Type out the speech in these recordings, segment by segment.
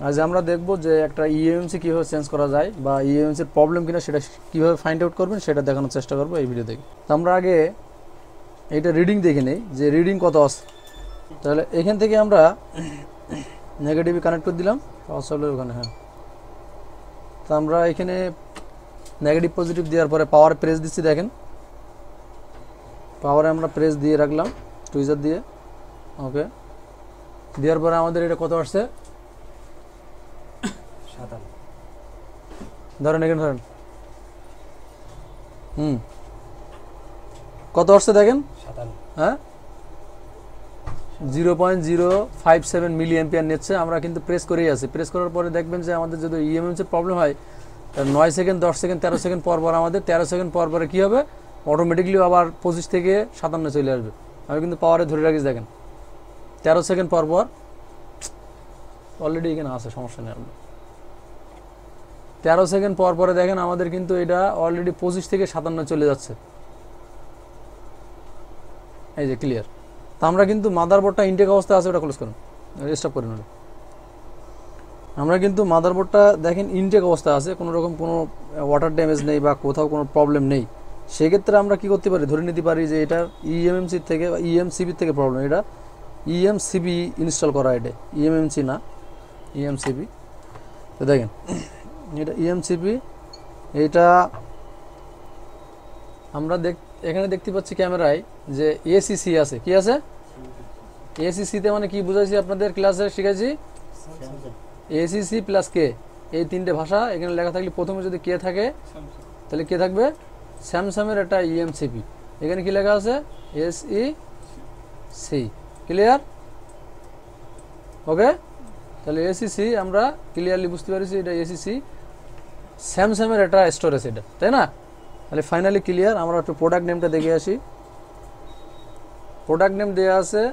আজ আমরা দেখব যে একটা ইএমসি কিভাবে চেঞ্জ করা যায় বা ইএমসির প্রবলেম কিনা সেটা কিভাবে ফাইন্ড আউট করবেন সেটা দেখানোর চেষ্টা করব এই ভিডিও থেকে। তো আমরা আগে এইটা রিডিং দেখে নেই যে রিডিং কত আছে। তাহলে এখান থেকে আমরা নেগেটিভ কানেক্ট করে দিলাম পাওয়ার ওখানে। হ্যাঁ, তো আমরা এখানে নেগেটিভ পজিটিভ দেওয়ার পরে পাওয়ার প্রেস দিচ্ছি। দেখেন পাওয়ারে আমরা প্রেস দিয়ে রাখলাম টুইজার দিয়ে। ওকে, দেওয়ার পরে আমাদের এটা কত আসছে ধরেন এখানে ধরেন কত আসছে দেখেন। হ্যাঁ, 0.057 মিলি অ্যাম্পিয়ার নিচ্ছে। আমরা কিন্তু প্রেস করেই আছি। প্রেস করার পরে দেখবেন যে আমাদের যদি ইএমএমসির প্রবলেম হয় 9 সেকেন্ড 10 সেকেন্ড 13 সেকেন্ড পর পর আমাদের 13 সেকেন্ড পর পরে কী হবে, অটোমেটিকলি আবার 25 থেকে 57 চলে আসবে। আমি কিন্তু পাওয়ারে ধরে রাখিস। দেখেন 13 সেকেন্ড পর পর অলরেডি এখানে আছে, সমস্যা নেই। আপনার 13 সেকেন্ড পর পরে দেখেন আমাদের কিন্তু এটা অলরেডি 25 থেকে 57 চলে যাচ্ছে। এই যে ক্লিয়ার। তা আমরা কিন্তু মাদারবোর্ডটা ইনটেক অবস্থায় আছে, ওটা ক্লোজ করুন, স্টপ করে নিন। আমরা কিন্তু মাদারবোর্ডটা দেখেন ইনটেক অবস্থায় আছে, কোনো রকম কোনো ওয়াটার ড্যামেজ নেই বা কোথাও কোনো প্রবলেম নেই। সেক্ষেত্রে আমরা কি করতে পারি, ধরে নিতে পারি যে এটা ইএমএমসি থেকে ইএমসিবি থেকে প্রবলেম। এটা ইএমসিবি ইনস্টল করা, এটা ইএমএমসি না, ইএমসিবি। তো দেখেন এটা ইএমসিবি। এটা আমরা এখানে দেখতে পাচ্ছি ক্যামেরায় যে এসিসি আছে। কি আছে এসিসিতে, মানে কি বুঝাইছি আপনাদের ক্লাসে শিখেছি, এসিসি প্লাস কে, এই তিনটে ভাষা এখানে লেখা থাকলে প্রথমে যদি কে থাকে তাহলে কে থাকবে, স্যামসাংয়ের একটা ইএমসিপি। এখানে কি লেখা আছে, এসইসি। ক্লিয়ার? ওকে, তাহলে এসিসি আমরা ক্লিয়ারলি বুঝতে পারছি এটা এসিসি, স্যামসাংয়ের একটা স্টোরেজ এটা, তাই না? তাহলে ফাইনালি ক্লিয়ার। আমরা একটু প্রোডাক্ট নেমটা দেখে আসি। প্রোডাক্ট নেম দেওয়া আছে,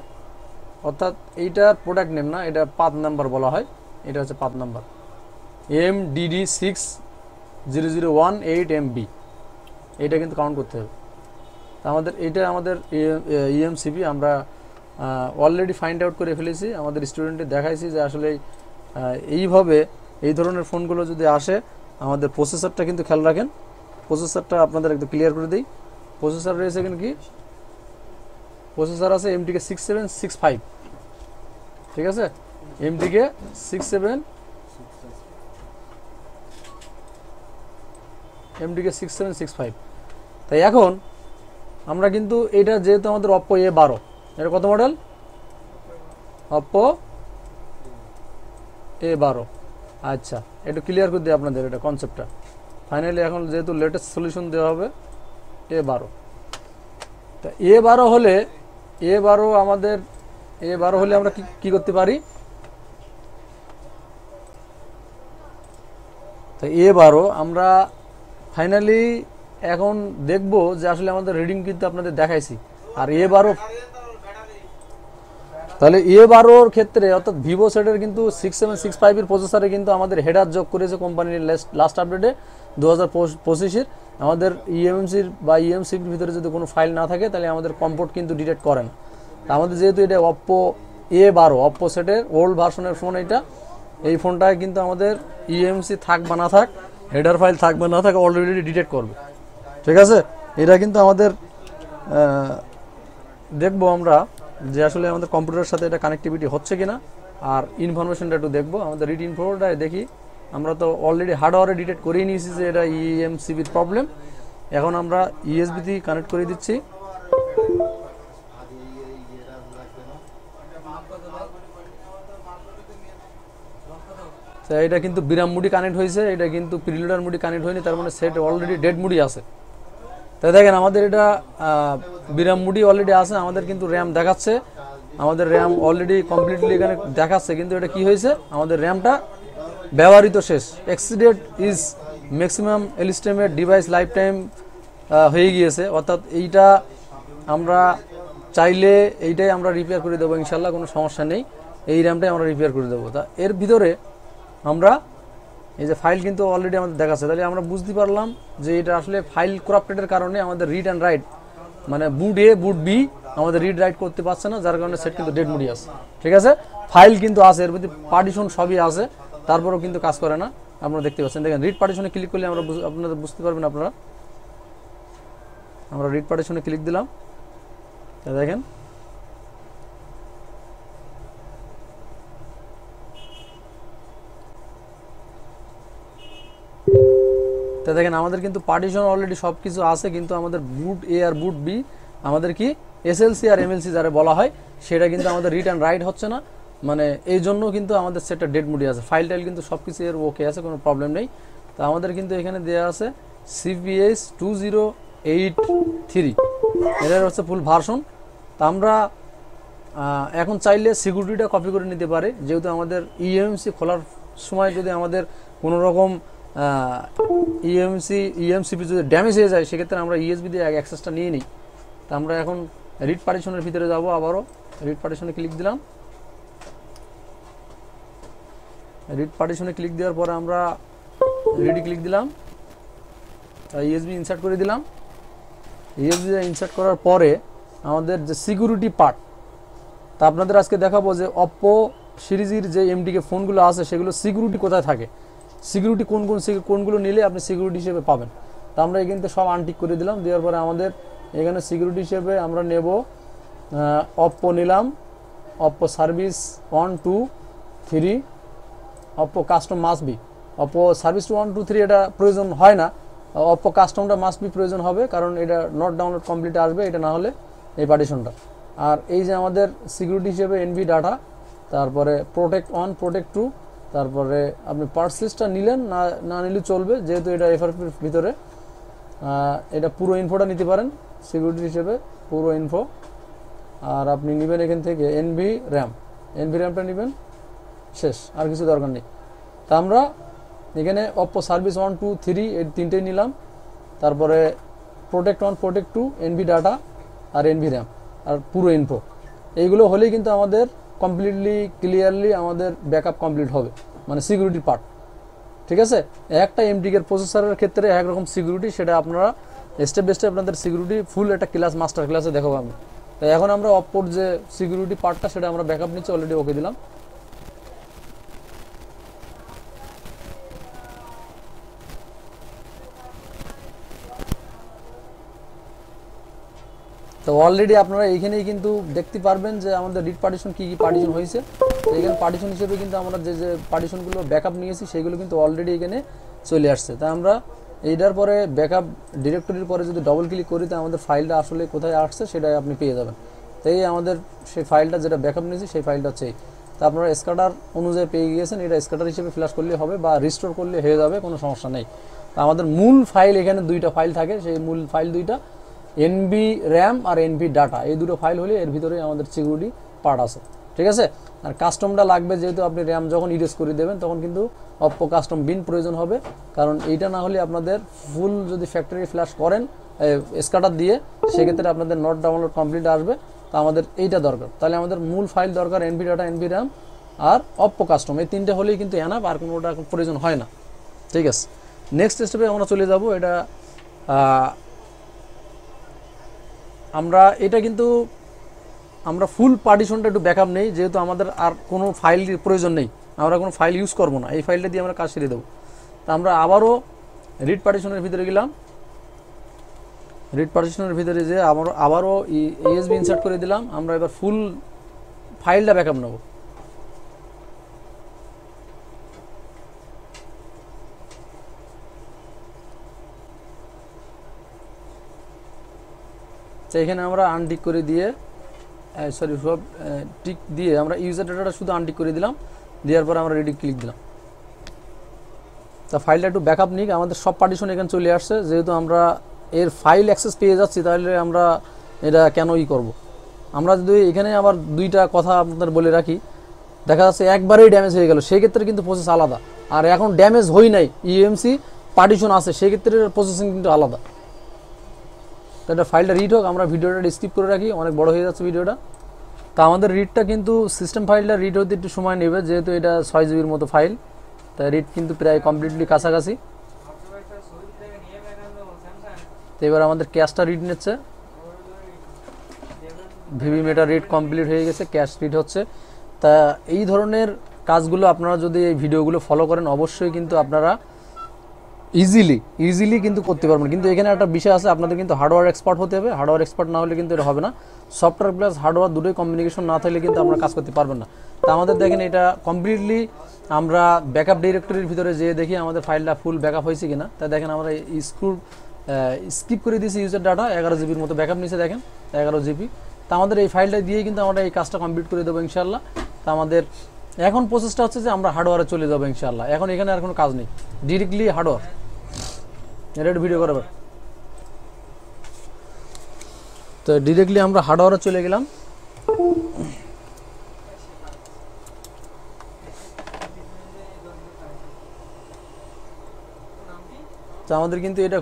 অর্থাৎ এইটার প্রোডাক্ট নেম না, এটা পাথ নাম্বার বলা হয়। এটা হচ্ছে পাথ নাম্বার MDD6001.8MB। এইটা কিন্তু কাউন্ট করতে হবে। আমাদের এইটা আমাদের ইএমসিবি আমরা অলরেডি ফাইন্ড আউট করে ফেলেছি। আমাদের স্টুডেন্টে দেখাইছি যে আসলে এইভাবে এই ধরনের ফোনগুলো যদি আসে, আমাদের প্রসেসরটা কিন্তু খেয়াল রাখেন। প্রসেসরটা আপনাদের একদম ক্লিয়ার করে দিই। প্রসেসর রয়েছে এখানে কি, প্রসেসর আছে MTK 6765। ঠিক আছে, MTK 6765। তাই এখন আমরা কিন্তু এটা যেহেতু আমাদের Oppo A12, এটা কত মডেল, Oppo A12। আচ্ছা, একটু ক্লিয়ার করে দিই আপনাদের এটা কনসেপ্টটা। ফাইনালি এখন যেহেতু লেটেস্ট সলিউশন দেওয়া হবে A12। তা A12 হলে আমাদের A12 হলে আমরা কি করতে পারি, তো A12 আমরা ফাইনালি এখন দেখব যে আসলে আমাদের রিডিং কিন্তু আপনাদের দেখাইছি। আর A12 তাহলে A12 ক্ষেত্রে অর্থাৎ ভিভো সেটের কিন্তু 6765 এর প্রসেসরে কিন্তু আমাদের হেডার যোগ করেছে কোম্পানির লাস্ট আপডেটে 2025-এর। আমাদের ইএমসির বা ইএমসির ভিতরে যদি কোনো ফাইল না থাকে তাহলে আমাদের কম্পোর্ট কিন্তু ডিটেক্ট করে না। তা আমাদের যেহেতু এটা Oppo A12 Oppo সেটের ওল্ড ভার্সনের ফোন, এই ফোনটায় কিন্তু আমাদের ইএমসি থাক বা না থাক, হেডার ফাইল থাক বা না থাক, অলরেডি ডিটেক্ট করবে। ঠিক আছে, এটা কিন্তু আমাদের দেখবো আমরা যে আসলে আমাদের কম্পিউটারের সাথে এটা কানেক্টিভিটি হচ্ছে কিনা। আর ইনফরমেশনটা একটু দেখবো আমাদের রিড ইনফোটায় দেখি। আমরা তো অলরেডি হার্ডওয়্যারে ডিটেক্ট করেই নিয়েছি যে এটা ইএমসিবির প্রবলেম। এখন আমরা ইএসবি দিয়ে কানেক্ট করে দিচ্ছি। এটা কিন্তু বিরাম মুডি কানেক্ট হয়েছে, এটা কিন্তু প্রিলোডার মুডি কানেক্ট হয়নি, তার মানে সেট অলরেডি ডেড মুডি আছে। তাই দেখেন আমাদের এটা বিরাম মুডি অলরেডি আছে। আমাদের কিন্তু র্যাম দেখাচ্ছে, আমাদের র্যাম অলরেডি কমপ্লিটলি এখানে দেখাচ্ছে, কিন্তু এটা কি হয়েছে, আমাদের র্যামটা ব্যবহৃত শেষ, exceeded is maximum estimated device life time হয়ে গিয়েছে। অর্থাৎ এইটা আমরা চাইলে এইটাই আমরা রিপেয়ার করে দেবো ইনশাল্লাহ, কোনো সমস্যা নেই। এই র্যামটাই আমরা রিপেয়ার করে দেবো। তা এর ভিতরে আমরা এই যে ফাইল কিন্তু অলরেডি আমাদের দেখাচ্ছে, তাহলে আমরা বুঝতে পারলাম যে এটা আসলে ফাইল করাপ্টেডের কারণে আমাদের রিড অ্যান্ড রাইট, মানে বুট এ বুট বি আমাদের রিড রাইট করতে পারছে না, যার কারণে সেট কিন্তু ডেড মুডি আছে। ঠিক আছে, ফাইল কিন্তু আছে, এর মধ্যে পার্টিশন সবই আছে, তারপরেও কিন্তু কাজ করে না, আপনারা দেখতে পাচ্ছেন। দেখেন রিড পার্টিশনে ক্লিক করলে আপনারা বুঝতে পারবেন। আমরা রিড পার্টিশনে ক্লিক দিলাম, দেখেন দেখেন আমাদের কিন্তু পার্টিশন অলরেডি সব কিছু আছে, কিন্তু আমাদের বুট এ আর বুট বি আমাদের কি এসএলসি আর এমএলসি যারা বলা হয় সেটা কিন্তু আমাদের রিড অ্যান্ড রাইট হচ্ছে না, মানে এই জন্য কিন্তু আমাদের সেটটা ডেড মুডে আছে। ফাইল টাইল কিন্তু সব কিছু এর ওকে আছে, কোনো প্রবলেম নেই। তো আমাদের কিন্তু এখানে দেওয়া আছে CPS 2083, এটার হচ্ছে ফুল ভার্সন। তা আমরা এখন চাইলে সিকিউরিটিটা কপি করে নিতে পারে, যেহেতু আমাদের ইএমসি খোলার সময় যদি আমাদের কোনো রকম ইএমসিপি যদি ড্যামেজ হয়ে যায়, সেক্ষেত্রে আমরা ইএসবি দিয়ে অ্যাক্সেসটা নিয়ে নিই। তা আমরা এখন রিড পার্টিশনের ভিতরে যাব, আবারও রিড পার্টিশনে ক্লিক দিলাম। রিড পার্টিশনে ক্লিক দেওয়ার পরে আমরা রিডি ক্লিক দিলাম, ইএসবি ইনসার্ট করে দিলাম। ইএসবি ইনসার্ট করার পরে আমাদের যে সিকিউরিটি পার্ট, তা আপনাদের আজকে দেখাবো যে অপ্পো সিরিজের যে এমডিকে ফোনগুলো আছে সেগুলো সিকিউরিটি কোথায় থাকে, সিকিউরিটি কোনগুলো নিলে আপনি সিকিউরিটি হিসেবে পাবেন। তা আমরা এখান থেকে সব আনটিক করে দিলাম। দেওয়ার পরে আমাদের এখানে সিকিউরিটি হিসেবে আমরা নেব অপ্পো নিলাম, Oppo service 1 2 3, Oppo custom must be. Oppo service 1 2 3 এটা প্রয়োজন হয় না, অপ্পো কাস্টমটা মাস্ট বি প্রয়োজন হবে, কারণ এটা নট ডাউনলোড কমপ্লিট আসবে, এটা না হলে এই পার্টিশনটা। আর এই যে আমাদের সিকিউরিটি হিসেবে এনভি ডাটা, তারপরে প্রোটেক্ট 1 প্রোটেক্ট 2, তারপরে আপনি পার্সেসটা নিলেন না নিলে চলবে, যেহেতু এটা এফআরপির ভিতরে। এটা পুরো ইনফোটা নিতে পারেন সিকিউরিটি হিসেবে, পুরো ইনফো। আর আপনি নেবেন এখান থেকে এনভি র্যামটা নেবেন, শেষ, আর কিছু দরকার নেই। তা আমরা এখানে অপ্পো সার্ভিস 1 2 3 এই তিনটেই নিলাম, তারপরে প্রোটেক্ট 1 প্রোটেক্ট 2, এনভি ডাটা আর এনভি র্যাম আর পুরো ইনফো। এইগুলো হলেই কিন্তু আমাদের কমপ্লিটলি ক্লিয়ারলি আমাদের ব্যাকআপ কমপ্লিট হবে, মানে সিকিউরিটি পার্ট। ঠিক আছে, একটা এমডিকের প্রসেসরের ক্ষেত্রে একরকম সিকিউরিটি, সেটা আপনারা স্টেপ বাই স্টেপ আপনাদের সিকিউরিটি ফুল একটা ক্লাস মাস্টার ক্লাসে দেখাবো আমি। তাই এখন আমরা অপ্পোর যে সিকিউরিটি পার্টটা সেটা আমরা ব্যাকআপ নিচ্ছি, অলরেডি ওকে দিলাম। তো অলরেডি আপনারা এইখানেই কিন্তু দেখতে পারবেন যে আমাদের রিড পার্টিশন কী পার্টিশন হয়েছে। তো এখানে পার্টিশন হিসেবে কিন্তু আমরা যে পার্টিশনগুলো ব্যাকআপ নিয়েছি সেগুলো কিন্তু অলরেডি এখানে চলে আসছে। তাই আমরা এইটার পরে ব্যাকআপ ডিরেক্টরির পরে যদি ডবল ক্লিক করি, তো আমাদের ফাইলটা আসলে কোথায় আসছে সেটাই আপনি পেয়ে যাবেন। তাই আমাদের সেই ফাইলটা যেটা ব্যাকআপ নিয়েছি সেই ফাইলটা হচ্ছে। তা আপনারা স্ক্যাটার অনুযায়ী পেয়ে গিয়েছেন, এটা স্ক্যাটার হিসেবে ফ্ল্যাশ করলে হবে বা রিস্টোর করলে হয়ে যাবে, কোনো সমস্যা নেই। তা আমাদের মূল ফাইল এখানে দুইটা ফাইল থাকে, সেই মূল ফাইল দুইটা এনভি র্যাম আর এনভি ডাটা, এই দুটো ফাইল হলে এর ভিতরে আমাদের সিকিউরিটি পার্ট আছে। ঠিক আছে, আর কাস্টমটা লাগবে, যেহেতু আপনি র্যাম যখন ইরেজ করে দেবেন তখন কিন্তু অপ্পো কাস্টম বিন প্রয়োজন হবে, কারণ এইটা না হলে আপনাদের ফুল যদি ফ্যাক্টরি ফ্ল্যাশ করেন স্ক্যাটার দিয়ে, সেক্ষেত্রে আপনাদের নট ডাউনলোড কমপ্লিট আসবে। তো আমাদের এইটা দরকার, তাহলে আমাদের মূল ফাইল দরকার এনভি ডাটা, এনভি র্যাম আর অপ্পো কাস্টম, এই তিনটে হলেই কিন্তু এনাফ, আর কোনোটা প্রয়োজন হয় না। ঠিক আছে, নেক্সট স্টেপে আমরা চলে যাব। এটা এটা কিন্তু আমরা ফুল পার্টিশনটা একটু ব্যাকআপ নেই, যেহেতু আমাদের আর কোনো ফাইল প্রয়োজন নেই, আমরা কোনো ফাইল ইউজ করব না, এই ফাইলটা দিয়ে আমরা কাজ সেরে দেবো। তা আমরা আবারও রিড পার্টিশনের ভিতরে গেলাম, রিড পার্টিশনের ভিতরে যে আবারও ইএসবি ইনসার্ট করে দিলাম। আমরা এবার ফুল ফাইলটা ব্যাকআপ নেব। তো এখানে আমরা আনটিক করে দিয়ে সব টিক দিয়ে আমরা ইউজার ডাটাটা শুধু আনটিক করে দিলাম, দেওয়ার পর আমরা রেডি ক্লিক দিলাম। তা ফাইলটা একটু ব্যাকআপ নিক, আমাদের সব পার্টিশন এখানে চলে আসছে, যেহেতু আমরা এর ফাইল অ্যাক্সেস পেয়ে যাচ্ছি, তাহলে আমরা এটা কেন করব। আমরা যদি এখানে আবার দুইটা কথা আপনাদের বলে রাখি, দেখা যাচ্ছে একবারেই ড্যামেজ হয়ে গেল, সেই ক্ষেত্রে কিন্তু প্রসেস আলাদা, আর এখন ড্যামেজ হই নাই ইএমসি পার্টিশন আছে, সেই ক্ষেত্রে প্রসেসিং কিন্তু আলাদা। তো এটা ফাইলটা রিড হোক, আমরা ভিডিওটা স্কিপ করে রাখি, অনেক বড় হয়ে যাচ্ছে ভিডিওটা। তা আমাদের রিডটা কিন্তু সিস্টেম ফাইলটা রিড হতে একটু সময় নেবে, যেহেতু এটা 6 জিবির মতো ফাইল, তাই রিড কিন্তু প্রায় কমপ্লিটলি কাছাকাছি। তো এবার আমাদের ক্যাশটা রিড নিচ্ছে, ভিভি মেটা রিড কমপ্লিট হয়ে গেছে, ক্যাশ রিড হচ্ছে। তা এই ধরনের কাজগুলো আপনারা যদি এই ভিডিওগুলো ফলো করেন অবশ্যই কিন্তু আপনারা ইজিলি কিন্তু করতে পারবেন। কিন্তু এখানে একটা বিষয় আছে, আপনাদের কিন্তু হার্ডওয়্যার এক্সপার্ট হতে হবে। হার্ডওয়্যার এক্সপার্ট না হলে কিন্তু এটা হবে না। সফটওয়্যার প্লাস হার্ডওয়্যার দুটোই কমিউনিকেশন না থাকলে কিন্তু আমরা কাজ করতে পারবেন না। তা আমাদের দেখেন এটা কমপ্লিটলি আমরা ব্যাকআপ ডিরেক্টরির ভিতরে যেয়ে দেখি আমাদের ফাইলটা ফুল ব্যাকআপ হয়েছে কিনা। তাই দেখেন আমরা স্কিপ করে দিয়েছি ইউজার ডাটা, 11 জিবির মতো ব্যাকআপ নিচে দেখেন 11 জিবি। তা আমাদের এই ফাইলটা দিয়ে কিন্তু আমরা এই কাজটা কমপ্লিট করে দেবো ইনশাআল্লাহ। তা আমাদের এখন প্রসেসটা হচ্ছে যে আমরা হার্ডওয়্যারে চলে যাবো ইনশাআল্লাহ। এখন এখানে আর কোনো কাজ নেই, ডিরেক্টলি হার্ডওয়্যার। এটা একটু ভিডিও করাবার, তো ডিরেক্টলি আমরা হার্ডওয়্যারে চলে গেলাম। তো আমাদের কিন্তু এটা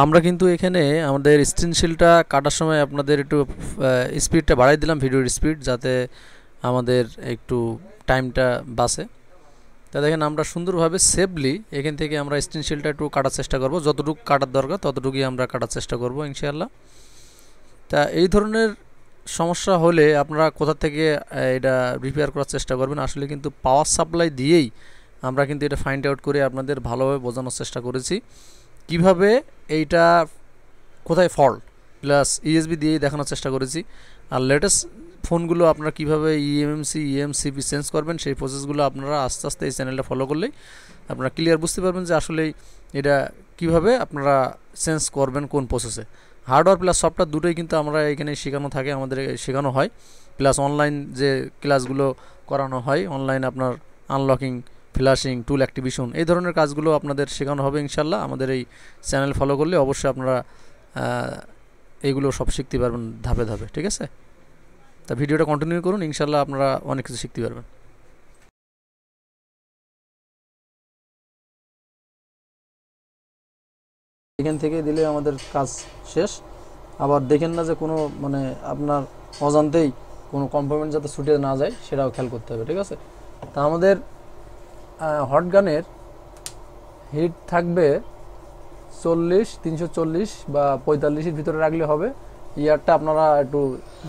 আমরা কিন্তু এখানে আমাদের স্ক্রিনশিলটা কাটার সময় আপনাদের একটু স্পিডটা বাড়াই দিলাম, ভিডিওর স্পিড, যাতে আমাদের একটু টাইমটা বাঁচে। তা দেখেন আমরা সুন্দরভাবে সেফলি এখান থেকে আমরা স্ক্রিনশিলটা একটু কাটার চেষ্টা করব, যতটুকু কাটার দরকার ততটুকুই আমরা কাটার চেষ্টা করব ইনশাআল্লাহ। তা এই ধরনের সমস্যা হলে আপনারা কোথা থেকে এটা রিপেয়ার করার চেষ্টা করবেন। আসলে কিন্তু পাওয়ার সাপ্লাই দিয়েই আমরা কিন্তু এটা ফাইন্ড আউট করে আপনাদের ভালোভাবে বোঝানোর চেষ্টা করেছি কিভাবে এইটা কোথায় ফল্ট, প্লাস ইএসবি দিয়েই দেখানোর চেষ্টা করেছি। আর লেটেস্ট ফোনগুলো আপনারা কীভাবে ইএমএমসি ইএমসিপি চেঞ্জ করবেন সেই প্রসেসগুলো আপনারা আস্তে আস্তে এই চ্যানেলটা ফলো করলেই আপনারা ক্লিয়ার বুঝতে পারবেন যে আসলে এটা কিভাবে আপনারা চেঞ্জ করবেন কোন প্রসেসে। হার্ডওয়্যার প্লাস সফটওয়্যার দুটোই কিন্তু আমরা এখানে শেখানো থাকে, আমাদের শেখানো হয়, প্লাস অনলাইন যে ক্লাসগুলো করানো হয় অনলাইন আপনার আনলকিং, ফ্ল্যাশিং, টুল অ্যাক্টিভেশন, এই ধরনের কাজগুলো আপনাদের শেখানো হবে ইনশাল্লাহ। আমাদের এই চ্যানেল ফলো করলে অবশ্যই আপনারা এইগুলো সব শিখতে পারবেন ধাপে ধাপে, ঠিক আছে? তা ভিডিওটা কন্টিনিউ করুন, ইনশাল্লাহ আপনারা অনেক কিছু শিখতে পারবেন। এখান থেকে দিলে আমাদের কাজ শেষ। আবার দেখেন না যে কোনো মানে আপনার অজান্তেই কোনো কম্পোনেন্ট যাতে ছুটে না যায় সেটাও খেয়াল করতে হবে, ঠিক আছে? তা আমাদের হট গানের হিট থাকবে 40, 340 বা 45-এর ভিতরে রাখলে হবে। ইয়ারটা আপনারা একটু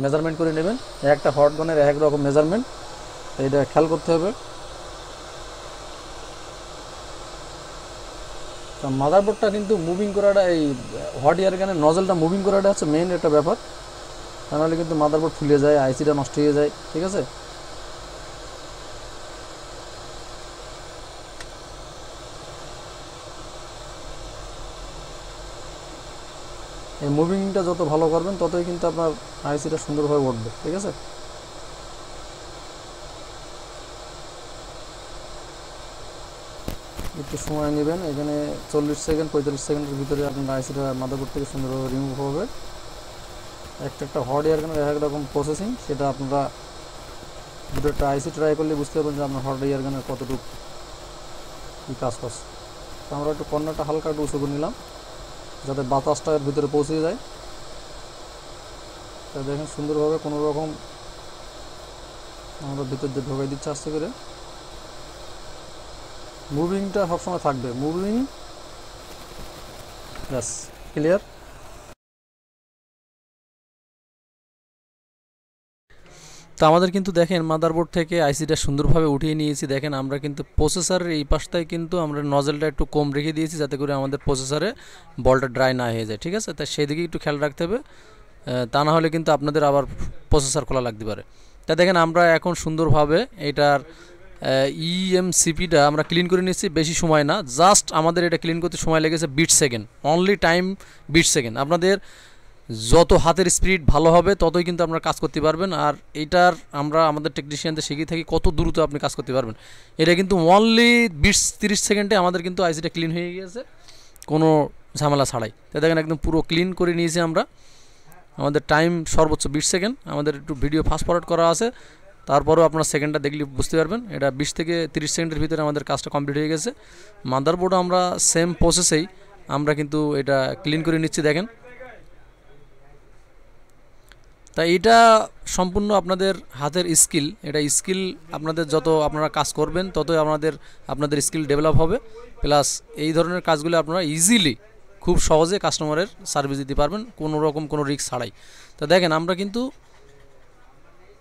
মেজারমেন্ট করে নেবেন, একটা হট গানের এক রকম মেজারমেন্ট, এটা খেয়াল করতে হবে। মাদারবোর্ডটা কিন্তু মুভিং করাটা, এই হট এয়ার গানের নজলটা মুভিং করাটা হচ্ছে মেইন একটা ব্যাপার, তা নাহলে কিন্তু মাদারবোর্ড ফুলে যায়, আইসিটা নষ্ট হয়ে যায়, ঠিক আছে? এই মুভিংটা যত ভালো করবেন ততই কিন্তু আপনার আইসিটা সুন্দরভাবে উঠবে, ঠিক আছে? একটু সময় নেবেন, এখানে 40 সেকেন্ড 45 সেকেন্ডের ভিতরে আপনার আইসিটা মাদারবোর্ড থেকে সুন্দরভাবে রিমুভ হবে। একটা হট এয়ার গানের এক রকম প্রসেসিং, সেটা আপনারা দুটো একটা আইসি ট্রাই করলে বুঝতে পারবেন যে আপনার হট এয়ার গানের কতটুকু কী কাজ করছে। তো আমরা একটু কর্নারটা হালকা একটু উঁচু করে নিলাম যাতে বাতাসটা এর ভিতরে পৌঁছে যায়। তা দেখেন সুন্দরভাবে কোনো রকম আমরা ভিতর দিয়ে ঢোকাই দিচ্ছি আস্তে করে। মুভিংটা সবসময় থাকবে, মুভিং, ব্যাস, ক্লিয়ার। তো আমাদের কিন্তু দেখেন মাদারবোর্ড থেকে আইসিটা সুন্দরভাবে উঠিয়ে নিয়েছি। দেখেন আমরা কিন্তু প্রসেসরের এই পাশটায় কিন্তু আমরা নজলটা একটু কম রেখে দিয়েছি যাতে করে আমাদের প্রসেসরে বলটা ড্রাই না হয়ে যায়, ঠিক আছে? তাই সেই দিকে একটু খেয়াল রাখতে হবে, তা না হলে কিন্তু আপনাদের আবার প্রসেসর খোলা লাগতে পারে। তা দেখেন আমরা এখন সুন্দরভাবে এটার ইএমসিপিটা আমরা ক্লিন করে নিচ্ছি, বেশি সময় না, জাস্ট আমাদের এটা ক্লিন করতে সময় লেগেছে বিট সেকেন্ড, অনলি টাইম বিট সেকেন্ড। আপনাদের যত হাতের স্পিড ভালো হবে ততই কিন্তু আপনারা কাজ করতে পারবেন। আর এইটার আমরা আমাদের টেকনিশিয়ানদের শিখিয়ে থাকি কত দ্রুত আপনি কাজ করতে পারবেন। এটা কিন্তু অনলি 20-30 সেকেন্ডে আমাদের কিন্তু আইসিটা ক্লিন হয়ে গিয়েছে কোনো ঝামেলা ছাড়াই। তাই দেখেন একদম পুরো ক্লিন করে নিয়েছি আমরা। আমাদের টাইম সর্বোচ্চ 20 সেকেন্ড, আমাদের একটু ভিডিও ফাস্ট ফরওয়ার্ড করা আছে, তারপরেও আপনার সেকেন্ডটা দেখলে বুঝতে পারবেন এটা 20 থেকে 30 সেকেন্ডের ভিতরে আমাদের কাজটা কমপ্লিট হয়ে গেছে। মাদারবোর্ডও আমরা সেম প্রসেসেই আমরা কিন্তু এটা ক্লিন করে নিচ্ছি দেখেন। তাই এটা সম্পূর্ণ আপনাদের হাতের স্কিল, এটা স্কিল আপনাদের যত আপনারা কাজ করবেন ততই আপনাদের স্কিল ডেভেলপ হবে, প্লাস এই ধরনের কাজগুলো আপনারা ইজিলি খুব সহজে কাস্টমারের সার্ভিস দিতে পারবেন কোনো রকম কোনো রিস্ক ছাড়াই। তো দেখেন আমরা কিন্তু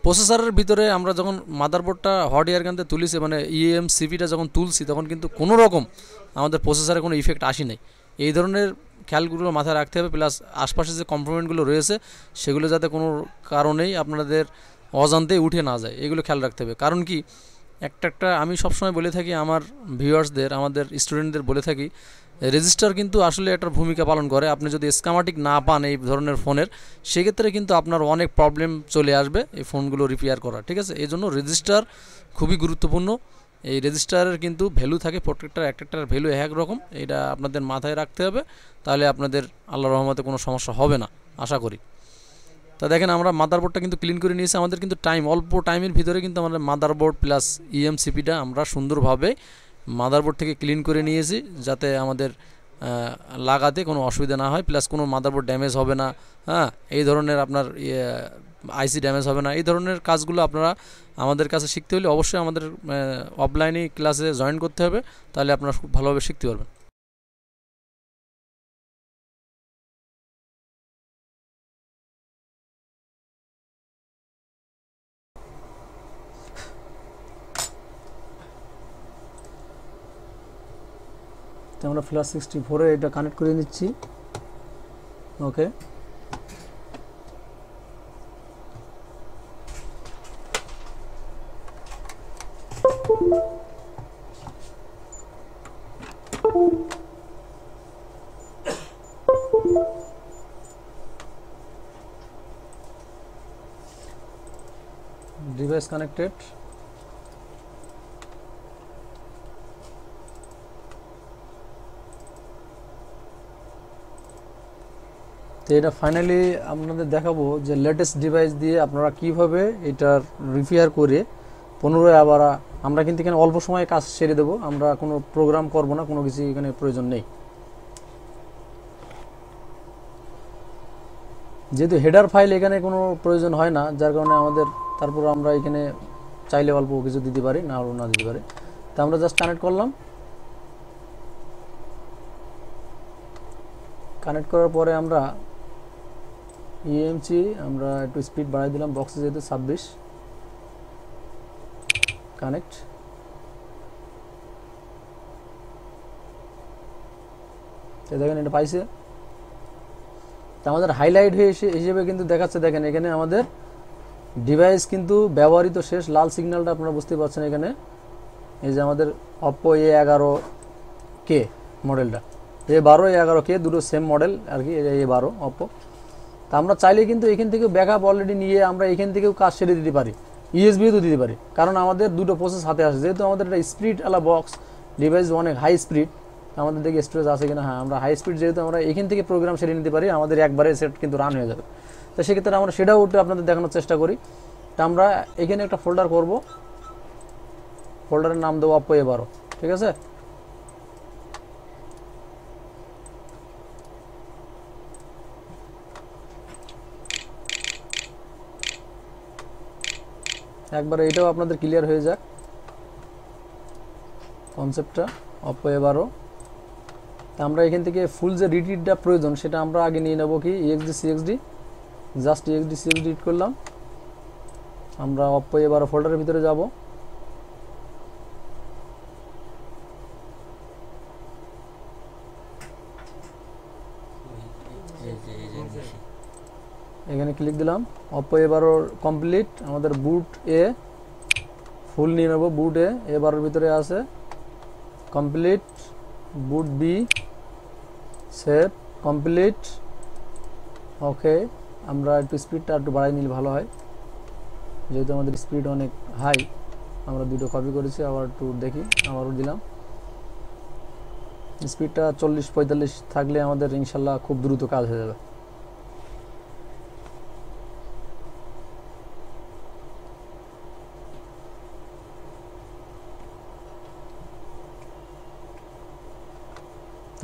প্রসেসরের ভিতরে আমরা যখন মাদারবোর্ডটা হট এয়ার গানতে তুলিছি, মানে ইএমসিপিটা যখন তুলছি, তখন কিন্তু কোনো রকম আমাদের প্রসেসরে কোনো ইফেক্ট আসি নাই। এই ধরনের খেয়ালগুলো মাথায় রাখতে হবে। প্লাস আশপাশে যে কম্পোনেন্টগুলো রয়েছে সেগুলো যাতে কোনো কারণেই আপনাদের অজান্তেই উঠে না যায়, এগুলো খেয়াল রাখতে হবে। কারণ কি, একটা আমি সবসময় বলে থাকি আমার ভিউয়ার্সদের, আমাদের স্টুডেন্টদের বলে থাকি, রেজিস্টার কিন্তু আসলে একটা ভূমিকা পালন করে। আপনি যদি স্কিমেটিক না পান এই ধরনের ফোনের, সেক্ষেত্রে কিন্তু আপনার অনেক প্রবলেম চলে আসবে এই ফোনগুলো রিপেয়ার করা, ঠিক আছে? এই জন্য রেজিস্টার খুবই গুরুত্বপূর্ণ। এই রেজিস্টারের কিন্তু ভ্যালু থাকে, প্রত্যেকটার একটার ভ্যালু এক রকম, এটা আপনাদের মাথায় রাখতে হবে। তাহলে আপনাদের আল্লাহর রহমতে কোনো সমস্যা হবে না আশা করি। তা দেখেন আমরা মাদারবোর্ডটা কিন্তু ক্লিন করে নিয়েছি। আমাদের কিন্তু অল্প টাইমের ভিতরে কিন্তু আমাদের মাদারবোর্ড প্লাস ইএমসিপিটা আমরা সুন্দরভাবে মাদারবোর্ড থেকে ক্লিন করে নিয়েছি, যাতে আমাদের লাগাতে কোনো অসুবিধা না হয়, প্লাস কোনো মাদারবোর্ড ড্যামেজ হবে না। হ্যাঁ, এই ধরনের আপনার আইসি ড্যামেজ হবে না। এই ধরনের কাজগুলো আপনারা আমাদের কাছে শিখতে হলে অবশ্যই আমাদের অফলাইনে ক্লাসে জয়েন করতে হবে, তাহলে আপনারা খুব ভালোভাবে শিখতে পারবেন। আমরা ফ্ল্যাশ 64-এ এটা কানেক্ট করে নিচ্ছি। ওকে, ডিভাইস কানেক্টেড। তো এটা ফাইনালি আপনাদের দেখাবো যে লেটেস্ট ডিভাইস দিয়ে আপনারা কিভাবে এটার রিপেয়ার করে পুনরায় আবার আমরা কিন্তু এখানে অল্প সময়ে কাজ সেরে দেবো, আমরা কোনো প্রোগ্রাম করব না, কোনো কিছু এখানে প্রয়োজন নেই। যেহেতু হেডার ফাইল এখানে কোনো প্রয়োজন হয় না, যার কারণে আমাদের তারপর আমরা এখানে চাইলে অল্প কিছু দিতে পারি, না হলেও না দিতে পারি। তো আমরা জাস্ট কানেক্ট করলাম। কানেক্ট করার পরে আমরা ইএমসি আমরা একটু স্পিড বাড়াই দিলাম, বক্সে যেহেতু 26 কানেক্ট। দেখেন এটা পাইছে। তো আমাদের হাইলাইট হয়ে হিসেবে কিন্তু দেখাচ্ছে, দেখেন এখানে আমাদের ডিভাইস কিন্তু ব্যবহৃত শেষ, লাল সিগন্যালটা আপনারা বুঝতে পারছেন। এখানে এই যে আমাদের অপ্পো A11K মডেলটা, A12 A11K দুটো সেম মডেল আর কি, A12 অপ্পো। তা আমরা চাইলে কিন্তু এখান থেকে ব্যাকআপ অলরেডি নিয়ে আমরা এখান থেকেও কাজ সেরে দিতে পারি, ইউএসবিও তো দিতে পারি, কারণ আমাদের দুটো প্রসেস হাতে আসে। যেহেতু আমাদের একটা স্পিড আলা বক্স ডিভাইস, অনেক হাই স্পিড, আমাদের দেখে স্টোরেজ আছে কিনা, হ্যাঁ আমরা হাই স্পিড, যেহেতু আমরা এখান থেকে প্রোগ্রাম সেরে নিতে পারি, আমাদের একবারে সেট কিন্তু রান হয়ে যাবে। তো সেক্ষেত্রে আমরা সেটাও একটু আপনাদের দেখানোর চেষ্টা করি। তা আমরা এখানে একটা ফোল্ডার করব, ফোল্ডারের নাম দেবো অপ্পো A12, ঠিক আছে? একবার এটাও আপনাদের ক্লিয়ার হয়ে যাক কনসেপ্টটা, অপ্পো A12। তা আমরা এখান থেকে ফুল যে রিডিটটা প্রয়োজন সেটা আমরা আগে নিয়ে নেব কি, EXD জাস্ট EXD হিট করলাম। আমরা অপ্পো A12 ফোল্ডারের ভিতরে যাব। এখানে ক্লিক দিলাম, অপ্পো A12 কমপ্লিট। আমাদের বুট এ ফুল নিয়ে নেব, বুট A12 ভিতরে আছে complete, boot B save complete. ওকে, আমরা একটু স্পিডটা একটু বাড়াই নিলে ভালো হয়, যেহেতু আমাদের স্পিড অনেক হাই। আমরা দুটো কপি করেছি, আবার একটু দেখি, আবারও দিলাম। স্পিডটা 40-45 থাকলে আমাদের ইনশাল্লাহ খুব দ্রুত কাজ হয়ে যাবে।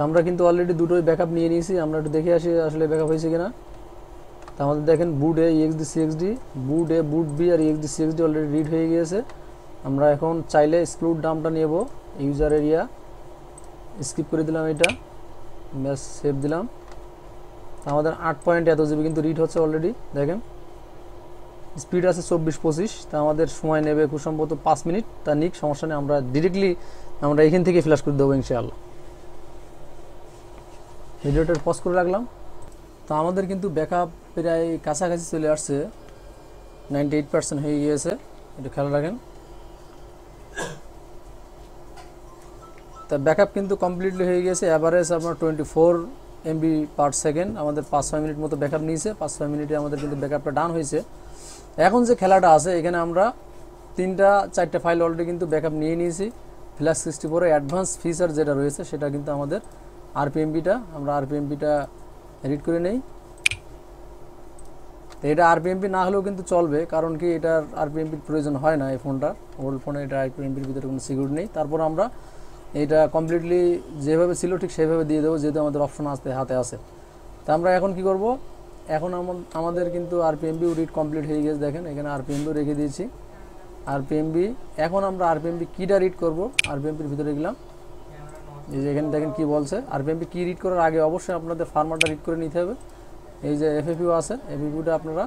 আমরা কিন্তু অলরেডি দুটোই ব্যাকআপ নিয়ে নিয়েছি, আমরা একটু দেখে আসি আসলে ব্যাকআপ হয়েছে কিনা। তো আমাদের দেখেন বুট এ EXD বুট এ, বুট বি আর EXD অলরেডি রিড হয়ে গিয়েছে। আমরা এখন চাইলে এক্সক্লুড নামটা নেব, ইউজার এরিয়া স্কিপ করে দিলাম, এটা ব্যাস সেভ দিলাম। আমাদের 8 পয়েন্ট এত জিবি কিন্তু রিড হচ্ছে অলরেডি, দেখেন স্পিড আছে 24-25, তা আমাদের সময় নেবে খুব সম্ভবত 5 মিনিট। তা নিক, সমস্যা নেই, আমরা ডিরেক্টলি আমরা এখান থেকে ফ্ল্যাশ করে দেবো ইনশাআল্লাহ। ভিডিওটা পজ করে রাখলাম। তো আমাদের কিন্তু ব্যাকআপ প্রায় কাছাকাছি চলে আসছে, 98% হয়ে গিয়েছে। একটু খেয়াল রাখেন। তা ব্যাকআপ কিন্তু কমপ্লিটলি হয়ে গেছে। অ্যাভারেজ আপনার 24 MB পার সেকেন্ড। আমাদের 5-6 মিনিট মতো ব্যাকআপ নিয়েছে। 5-6 মিনিটে আমাদের কিন্তু ব্যাকআপটা ডান হয়েছে। এখন যে খেলাটা আছে, এখানে আমরা 3-4টা ফাইল অলরেডি কিন্তু ব্যাকআপ নিয়ে নিয়েছি। ফ্ল্যাশ 64 অ্যাডভান্স ফিচার যেটা রয়েছে সেটা কিন্তু আমাদের আরপিএমবিটা, আমরা আরপিএমবিটা রিড করে নেই। তো এটা আরপিএমবি না হলেও কিন্তু চলবে, কারণ কি এটার আরপিএমবির প্রয়োজন হয় না। এই ফোনটা ওল্ড ফোনে এটা আরপিএমবির ভিতরে কোনো সিকিউরিটি নেই। তারপর আমরা এটা কমপ্লিটলি যেভাবে ছিল ঠিক সেভাবে দিয়ে দেবো, যেহেতু আমাদের অপশন হাতে আছে। তা আমরা এখন কি করব, এখন আমাদের কিন্তু আরপিএমবিও রিড কমপ্লিট হয়ে গেছে। দেখেন এখানে আরপিএমবিও রেখে দিয়েছি। আরপিএমবি, এখন আমরা আরপিএমবি কিটা রিড করব। আরপিএমবির ভিতরে গেলাম, এই যে এখানে দেখেন কি বলছে। আরপিএমবি কি রিড করার আগে অবশ্যই আপনাদের ফার্মারটা রিড করে নিতে হবে। এই যে এফএফইউ আছে, এফএফইউটা আপনারা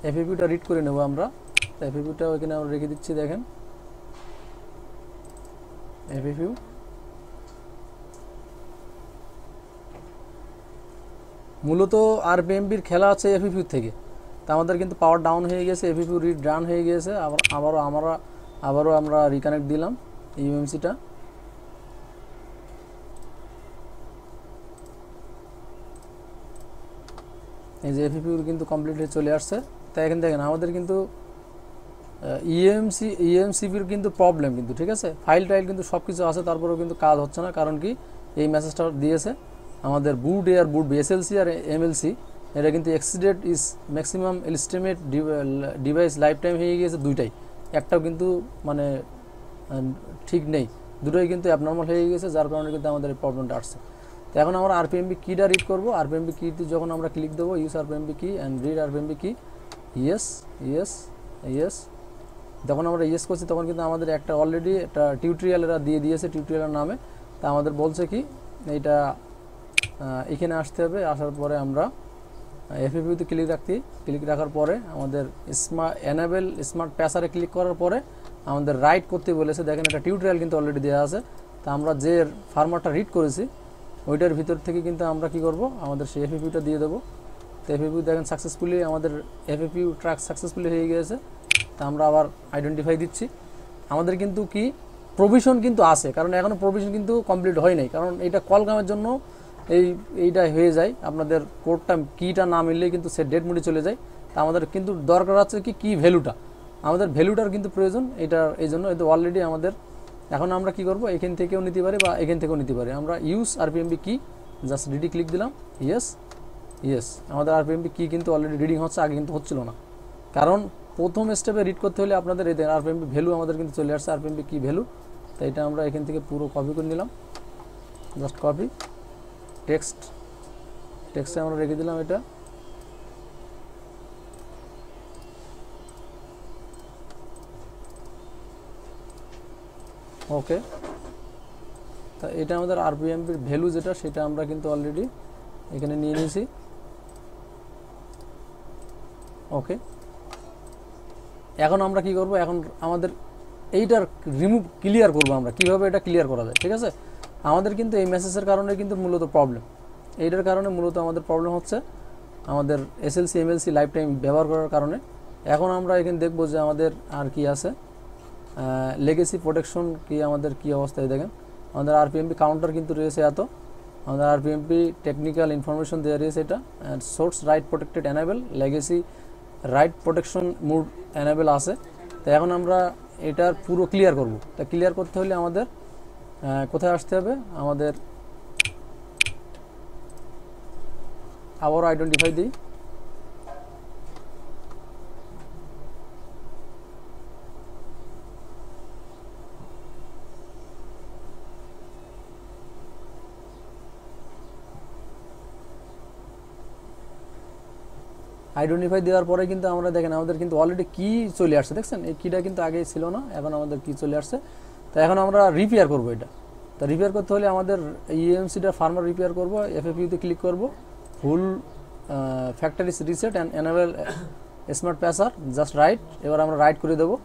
এফএফইউটা রিড করে নেব আমরা। এফএফইউটা ওইখানে আমরা রেখে দিচ্ছি। দেখেন এফএফইউ, মূলত আরপিএমবির খেলা আছে এফএফইউ থেকে। তা আমাদের কিন্তু পাওয়ার ডাউন হয়ে গেছে, এফএফইউ রিড ডাউন হয়ে গেছে। আবারও আমরা রিকানেক্ট দিলাম ইউএমসিটা। এই যে এফএফইউ কিন্তু কমপ্লিট হয়ে চলে আসছে। তাই এখানে দেখেন আমাদের কিন্তু ইএমসিপির কিন্তু প্রবলেম কিন্তু, ঠিক আছে, ফাইল টাইল কিন্তু সব কিছু আছে, তারপরেও কিন্তু কাজ হচ্ছে না। কারণ কি এই মেসেজটা দিয়েছে আমাদের বুট এয়ার বুট এসএলসি আর এমএলসি, এটা কিন্তু exceeded is maximum estimate device life time হয়ে গিয়েছে দুইটাই। একটাও কিন্তু মানে ঠিক নেই, দুটোই কিন্তু অ্যাবনর্মাল হয়ে গেছে, যার কারণে কিন্তু আমাদের এই প্রবলেমটা আসছে। তো এখন আমরা আরপিএমবি কিটা রিড করব। আরপিএমবি কিতে যখন আমরা ক্লিক দেবো, ইউজ আরপিএমবি কি অ্যান্ড রিড আরপিএমবি কি, ইয়েস ইয়েস ইয়েস। যখন আমরা ইয়েস করছি তখন কিন্তু আমাদের একটা অলরেডি একটা টিউটোরিয়াল এরা দিয়ে দিয়েছে, টিউটোরিয়ালের নামে। তা আমাদের বলছে কি এইটা এখানে আসতে হবে। আসার পরে আমরা এফএফইউতে ক্লিক রাখার পরে আমাদের এনেবল স্মার্ট প্যাসারে ক্লিক করার পরে আমাদের রাইট করতে বলেছে। দেখেন একটা টিউটোরিয়াল কিন্তু অলরেডি দেওয়া আছে। তা আমরা যে ফার্মারটা রিড করেছি ওইটার ভিতর থেকে কিন্তু আমরা কি করব, আমাদের সেই এফএফইউটা দিয়ে দেবো। তো এফএফইউ দেখেন সাকসেসফুলি আমাদের এফএফইউ ট্র্যাক সাকসেসফুলি হয়ে গিয়েছে। তা আমরা আবার আইডেন্টিফাই দিচ্ছি। আমাদের কিন্তু কি প্রভিশন কিন্তু আছে, কারণ এখনও প্রভিশন কিন্তু কমপ্লিট হয় নাই, কারণ এইটা কলকামের জন্য এইটা হয়ে যায়। আপনাদের কোডটা কিটা না মিললে কিন্তু সে ডেড মোডে চলে যায়। তা আমাদের কিন্তু দরকার আছে কি ভ্যালুটা, আমাদের ভ্যালুটার কিন্তু প্রয়োজন এটার। এই জন্য এটা অলরেডি আমাদের, এখন আমরা কি করব, এখান থেকেও নিতে পারি বা এখান থেকেও নিতে পারি। আমরা ইউজ আরপিএমবি কি জাস্ট রিডি ক্লিক দিলাম, ইয়েস ইয়েস। আমাদের আরপিএমবি কি কিন্তু অলরেডি রিডিং হচ্ছে, আগে কিন্তু হচ্ছিল না। কারণ প্রথম স্টেপে রিড করতে হলে আপনাদের এই আরপিএমবি ভ্যালু আমাদের কিন্তু চলে আসছে, আরপিএমবি কি ভ্যালু। তো এটা আমরা এখান থেকে পুরো কপি করে নিলাম, জাস্ট কপি টেক্সটে আমরা রেখে দিলাম এটা। ওকে, তা এটা আমাদের আরপিএমবির ভ্যালু যেটা, সেটা আমরা কিন্তু অলরেডি এখানে নিয়ে নিয়েছি। ওকে, এখন আমরা কি করব, এখন আমাদের এইটার ক্লিয়ার করব আমরা। কিভাবে এটা ক্লিয়ার করা যায়, ঠিক আছে। আমাদের কিন্তু এই মেসেজের কারণে কিন্তু মূলত প্রবলেম, এইটার কারণে মূলত আমাদের প্রবলেম হচ্ছে আমাদের এসএলসি এমএলসি লাইফ টাইম ব্যবহার করার কারণে। এখন আমরা এখানে দেখব যে আমাদের আর কি আছে, লেগেসি প্রোটেকশন কি, আমাদের কি অবস্থায় দেখেন। আমাদের আরপিএমবি কাউন্টার কিন্তু রয়েছে এত, আমাদের আরপিএমবি টেকনিক্যাল ইনফরমেশন দেওয়া রয়েছে এটা, source right protected enable, legacy right protection mode enable আছে। তো এখন আমরা এটার পুরো ক্লিয়ার করব। তা ক্লিয়ার করতে হলে আমাদের কোথায় আসতে হবে, আমাদের আবারও আইডেন্টিফাই দিই। আইডেন্টিফাই দেওয়ার পরে কিন্তু আমরা দেখেন আমাদের কিন্তু অলরেডি কি চলে আসছে, দেখছেন এই কিটা কিন্তু আগে ছিল না, এখন আমাদের কি চলে আসছে। তো এখন আমরা রিপেয়ার করব এটা। তো রিপেয়ার করতে হলে আমাদের ইএমসিটা ফার্মার রিপেয়ার করব, এফএফইউতে ক্লিক করব, full factory reset and enable smart প্যাসার, জাস্ট রাইট। এবার আমরা রাইট করে দেবো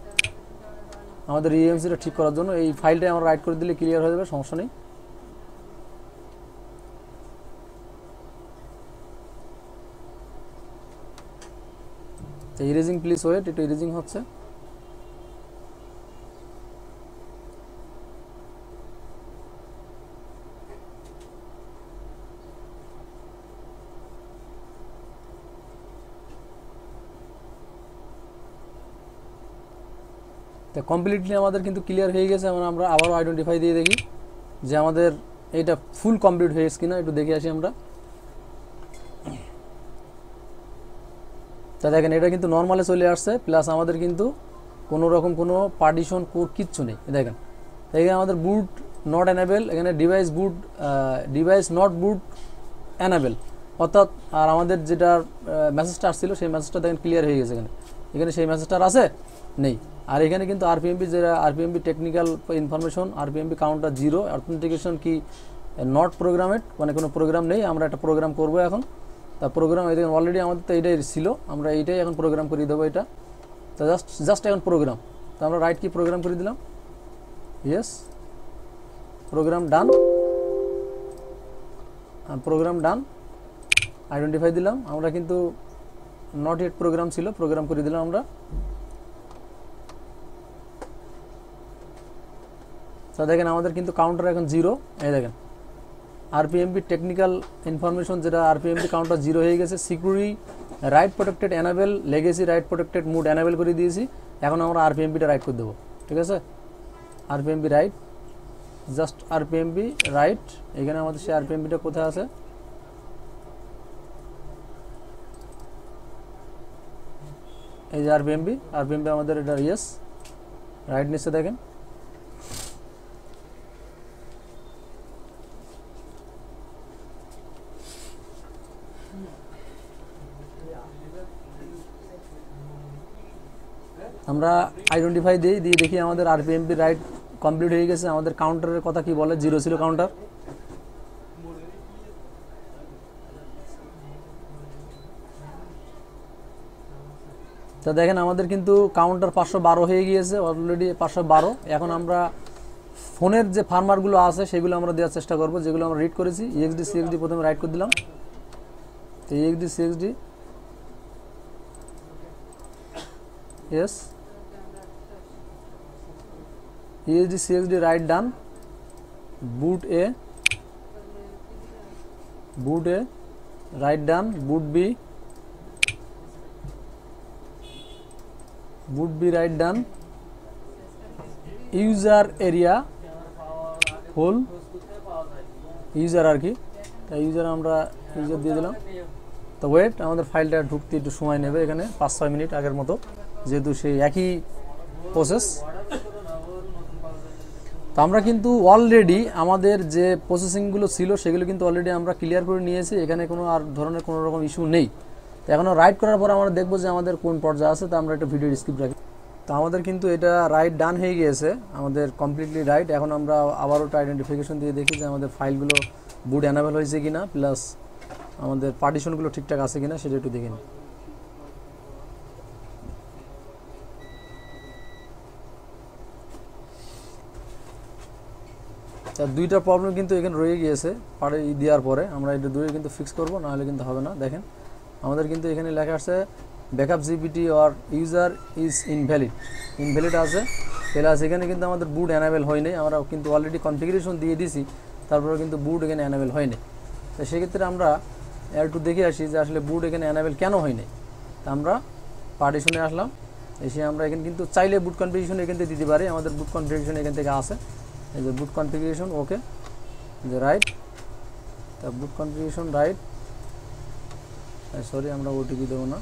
আমাদের ইএমসিটা ঠিক করার জন্য। এই ফাইলটাই আমরা রাইট করে দিলে ক্লিয়ার হয়ে যাবে, সমস্যা নেই। ইরেজিং প্লিজ ওয়েট, একটু ইরেজিং হচ্ছে। তো কমপ্লিটলি আমাদের কিন্তু ক্লিয়ার হয়ে গেছে। আমরা আবারও আইডেন্টিফাই দিয়ে দেখি যে আমাদের এটা ফুল কমপ্লিট হয়ে গেছে কিনা, একটু দেখে আসি আমরা। তা দেখেন এটা কিন্তু নর্মালে চলে আসছে, প্লাস আমাদের কিন্তু কোনো রকম কোনো পার্টিশন কোড কিচ্ছু নেই। দেখেন এখানে আমাদের বুট নট এনেবেল, এখানে ডিভাইস নট বুট এনেবেল, অর্থাৎ আর আমাদের যেটা মেসেজটা আসছিল সেই মেসেজটা দেখেন ক্লিয়ার হয়ে গেছে। এখানে সেই মেসেজটা আছে নেই। আর এখানে কিন্তু আরপিএমপি যেটা RPMP technical information, RPMP counter 0, authentication কি নট প্রোগ্রামেড, মানে কোনো প্রোগ্রাম নেই। আমরা একটা প্রোগ্রাম করবো এখন। তা প্রোগ্রাম এই দেখেন অলরেডি আমাদের তো এইটাই ছিল, আমরা এইটাই এখন প্রোগ্রাম করে দেবো এটা। তো জাস্ট এখন প্রোগ্রাম, তো আমরা রাইট কি প্রোগ্রাম করে দিলাম, ইয়েস, প্রোগ্রাম ডান, প্রোগ্রাম ডান, আইডেন্টিফাই দিলাম। আমরা কিন্তু নট ইয়েট প্রোগ্রাম ছিল, প্রোগ্রাম করে দিলাম আমরা। তা দেখেন আমাদের কিন্তু কাউন্টার এখন 0, এই দেখেন আরপিএমপি টেকনিক্যাল ইনফরমেশন যেটা আরপিএমপি কাউন্টার 0 হয়ে গেছে। Security write protected enable, legacy write protected mode enable করে দিয়েছি। এখন আমরা আরপিএমপিটা রাইট করে দেবো, ঠিক আছে। RPMP right, just RPMP right. এখানে আমাদের সেই আরপিএমপিটা কোথায় আছে, এই যে আরপিএমপি আমাদের এটা ইয়েস রাইট নিচে দেখেন। আমরা আইডেন্টিফাই দিয়ে দেখি আমাদের আরপিএমপি রাইট কমপ্লিট হয়ে গেছে। আমাদের কাউন্টারের কথা কি বলে, 0 ছিল কাউন্টার। তা দেখেন আমাদের কিন্তু কাউন্টার 512 হয়ে গিয়েছে অলরেডি, 512। এখন আমরা ফোনের যে ফার্মারগুলো আছে সেগুলো আমরা দেওয়ার চেষ্টা করব, যেগুলো আমরা রিড করেছি। ইএক্সডি সিএক্সডি প্রথমে রাইট করে দিলাম। তো ইএক্সডি সিএক্সডি, yes, ESD CSD write done, boot A write done, boot B write done, user area whole user আর কি, তাই ইউজার আমরা ইউজার দিয়ে দিলাম। তো ওয়েট, আমাদের ফাইলটা ঢুকতে একটু সময় নেবে, এখানে 5-6 মিনিট আগের মতো, যেহেতু সেই একই প্রসেস। তো আমরা কিন্তু অলরেডি আমাদের যে প্রসেসিংগুলো ছিল সেগুলো কিন্তু অলরেডি আমরা ক্লিয়ার করে নিয়েছি। এখানে কোনো আর ধরনের কোনো রকম ইস্যু নেই। তো এখনও রাইট করার পর আমরা দেখবো যে আমাদের কোন পর্যায়ে আছে। তো আমরা একটা ভিডিও স্ক্রিপ্ট রাখি। তো আমাদের কিন্তু এটা রাইট ডান হয়ে গিয়েছে, আমাদের কমপ্লিটলি রাইট। এখন আমরা আবারও একটা আইডেন্টিফিকেশন দিয়ে দেখি যে আমাদের ফাইলগুলো বুট অ্যানাবেল হয়েছে কিনা, প্লাস আমাদের পার্টিশনগুলো ঠিকঠাক আছে কিনা সেটা একটু দেখে নিই। তা দুইটা প্রবলেম কিন্তু এখানে রয়ে গিয়েছে দেওয়ার পরে, আমরা এটা দুটোই কিন্তু ফিক্স করবো, নাহলে কিন্তু হবে না। দেখেন আমাদের কিন্তু এখানে লেখা আছে backup GPT or user is invalid আছে, প্লাস এখানে কিন্তু আমাদের বুট অ্যানাবেল হয়নি। আমরা কিন্তু অলরেডি কনফিগারেশন দিয়ে দিছি, তারপরে কিন্তু বুট এখানে অ্যানাবেল হয়নি। তো সেক্ষেত্রে আমরা একটু দেখে আসি যে আসলে বুট এখানে অ্যানাবেল কেন হয়নি। তা আমরা পার্টিশনে আসলাম, এসে আমরা এখানে কিন্তু চাইলে বুট কনফিগারেশন এখান থেকে দিতে পারি। আমাদের বুট কনফিগারেশন এখান থেকে আসে, এই যে বুট কনফিগারেশন, ওকে, যে রাইট। তা বুট কনফিগারেশন রাইট, সরি আমরা ওটিপি দেবো না।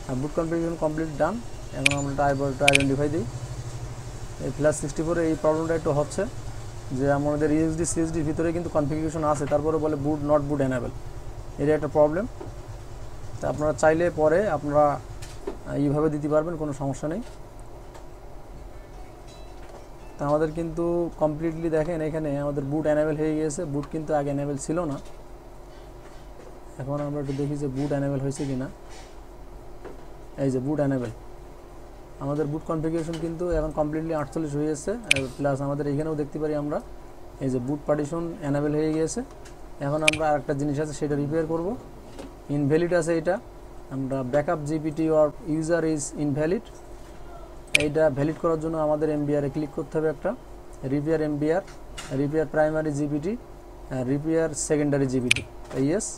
আর বুট কনফিগারেশন কমপ্লিট ডান। এখন আমরা একটু আইডেন্টিফাই দিই। এই +64 এই প্রবলেমটা একটু হচ্ছে যে আমাদের ইএসডি সিএসডির ভিতরে কিন্তু কনফিগারেশন আছে, তারপরে বলে বুট নট বুট অ্যানাবেল, এটা একটা প্রবলেম। তা আপনারা চাইলে পরে আপনারা এইভাবে দিতে পারবেন, কোনো সমস্যা নেই। তা আমাদের কিন্তু কমপ্লিটলি দেখেন এখানে আমাদের বুট অ্যানাবেল হয়ে গিয়েছে। বুট কিন্তু আগে অ্যানাবেল ছিল না, এখন আমরা একটু দেখি যে বুট এনেবল হয়েছে কিনা। এই যে বুট এনেবল, আমাদের বুট কনফিগারেশন কিন্তু এখন কমপ্লিটলি 48 হয়ে গেছে। প্লাস আমাদের এখানেও দেখতে পারি আমরা এই যে বুট পার্টিশন এনেবল হয়ে গিয়েছে। এখন আমরা আরেকটা জিনিস আছে সেটা রিপেয়ার করব। ইনভ্যালিড আছে এটা, আমরা backup GPT or user is invalid, এইটা ভ্যালিড করার জন্য আমাদের এমবিআর এ ক্লিক করতে হবে একটা, repair MBR, repair primary GPT, repair secondary GPT, yes.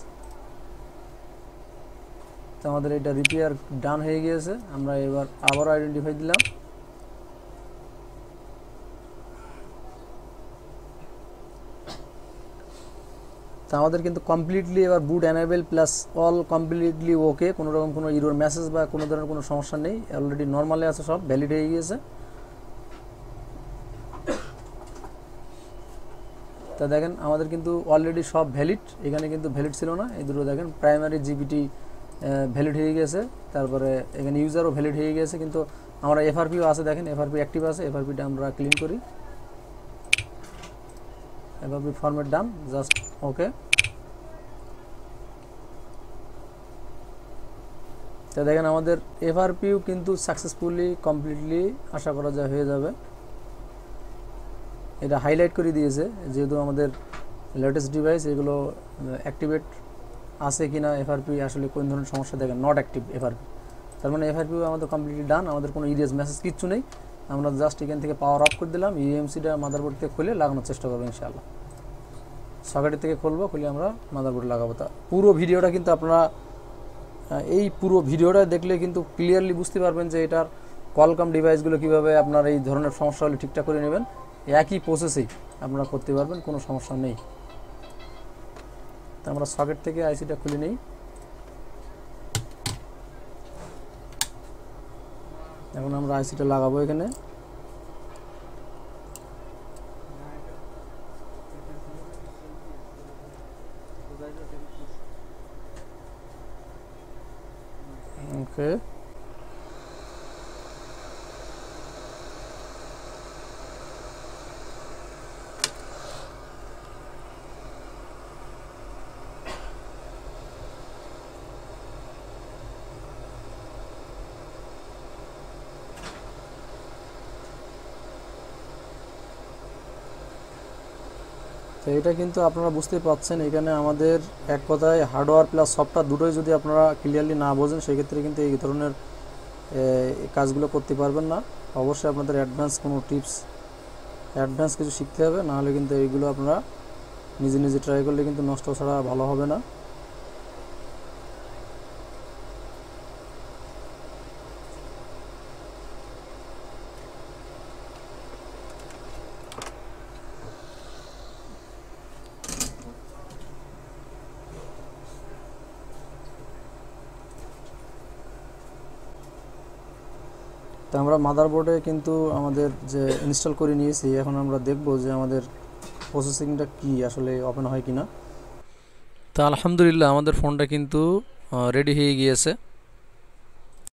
তো আমাদের এটা রিপেয়ার ডান হয়ে গিয়েছে। আমরা এবার আবার আইডেন্টিফাই দিলাম। তো আমাদের কিন্তু কমপ্লিটলি এবার boot enable plus all completely okay, কোনো রকম কোনো ইরর মেসেজ বা কোনো ধরনের কোনো সমস্যা নেই, অলরেডি নর্মালে আছে, সব ভ্যালিড হয়ে গিয়েছে। তা দেখেন আমাদের কিন্তু অলরেডি সব ভ্যালিড, এখানে কিন্তু ভ্যালিড ছিল না, এই দুটো দেখেন প্রাইমারি জিপিটি ভ্যালিড হয়ে গেছে, তারপরে এখানে ইউজারও ভ্যালিড হয়ে গেছে, কিন্তু আমরা এফআরপিও আছে, দেখেন এফআরপি অ্যাক্টিভ আছে। এফআরপিটা আমরা ক্লিন করি, এফআরপি ফরম্যাট ডান, জাস্ট ওকে। তো দেখেন আমাদের এফআরপিও কিন্তু সাকসেসফুলি কমপ্লিটলি আশা করা যায় হয়ে যাবে। এটা হাইলাইট করে দিয়েছে যেহেতু আমাদের লেটেস্ট ডিভাইস, এগুলো অ্যাক্টিভেট আছে কিনা এফআরপি আসলে কোন ধরনের সমস্যা, দেখেন নট অ্যাক্টিভ এফআরপি, তার মানে এফআরপিও আমাদের কমপ্লিটলি ডান, আমাদের কোনো ইরেজ মেসেজ কিচ্ছু নেই। আমরা জাস্ট এখান থেকে পাওয়ার অফ করে দিলাম, ইউএমসিটা মাদারবোর্ড থেকে খুলে লাগানোর চেষ্টা করবো ইনশাআল্লাহ। সকেটের থেকে খুলবো, খুলে আমরা মাদারবোর্ড লাগাবো। তা পুরো ভিডিওটা কিন্তু আপনারা এই পুরো ভিডিওটা দেখলে কিন্তু ক্লিয়ারলি বুঝতে পারবেন যে এটার কলকম ডিভাইসগুলো কীভাবে আপনার এই ধরনের সমস্যা হলে ঠিকঠাক করে নেবেন, একই প্রসেসেই আপনারা করতে পারবেন, কোনো সমস্যা নেই। তো আমরা সকেট থেকে আইসিটা খুলে নিই। এখন আমরা আইসিটা লাগাবো এখানে। ওকে, তো এটা কিন্তু আপনারা বুঝতে পারছেন, এখানে আমাদের এক কথায় হার্ডওয়্যার প্লাস সফটওয়্যার দুটোই যদি আপনারা ক্লিয়ারলি না বোঝেন সেক্ষেত্রে কিন্তু এই ধরনের কাজগুলো করতে পারবেন না। অবশ্যই আপনাদের অ্যাডভান্স কোনো টিপস, অ্যাডভান্স কিছু শিখতে হবে, নাহলে কিন্তু এইগুলো আপনারা নিজে নিজে ট্রাই করলে কিন্তু নষ্ট ছাড়া ভালো হবে না। তো আমরা মাদারবোর্ডে কিন্তু আমাদের যে ইনস্টল করে নিয়েছি, এখন আমরা দেখব যে আমাদের প্রসেসিংটা কি আসলে ওপেন হয় কিনা। তো আলহামদুলিল্লাহ আমাদের ফোনটা কিন্তু রেডি হয়ে গিয়েছে।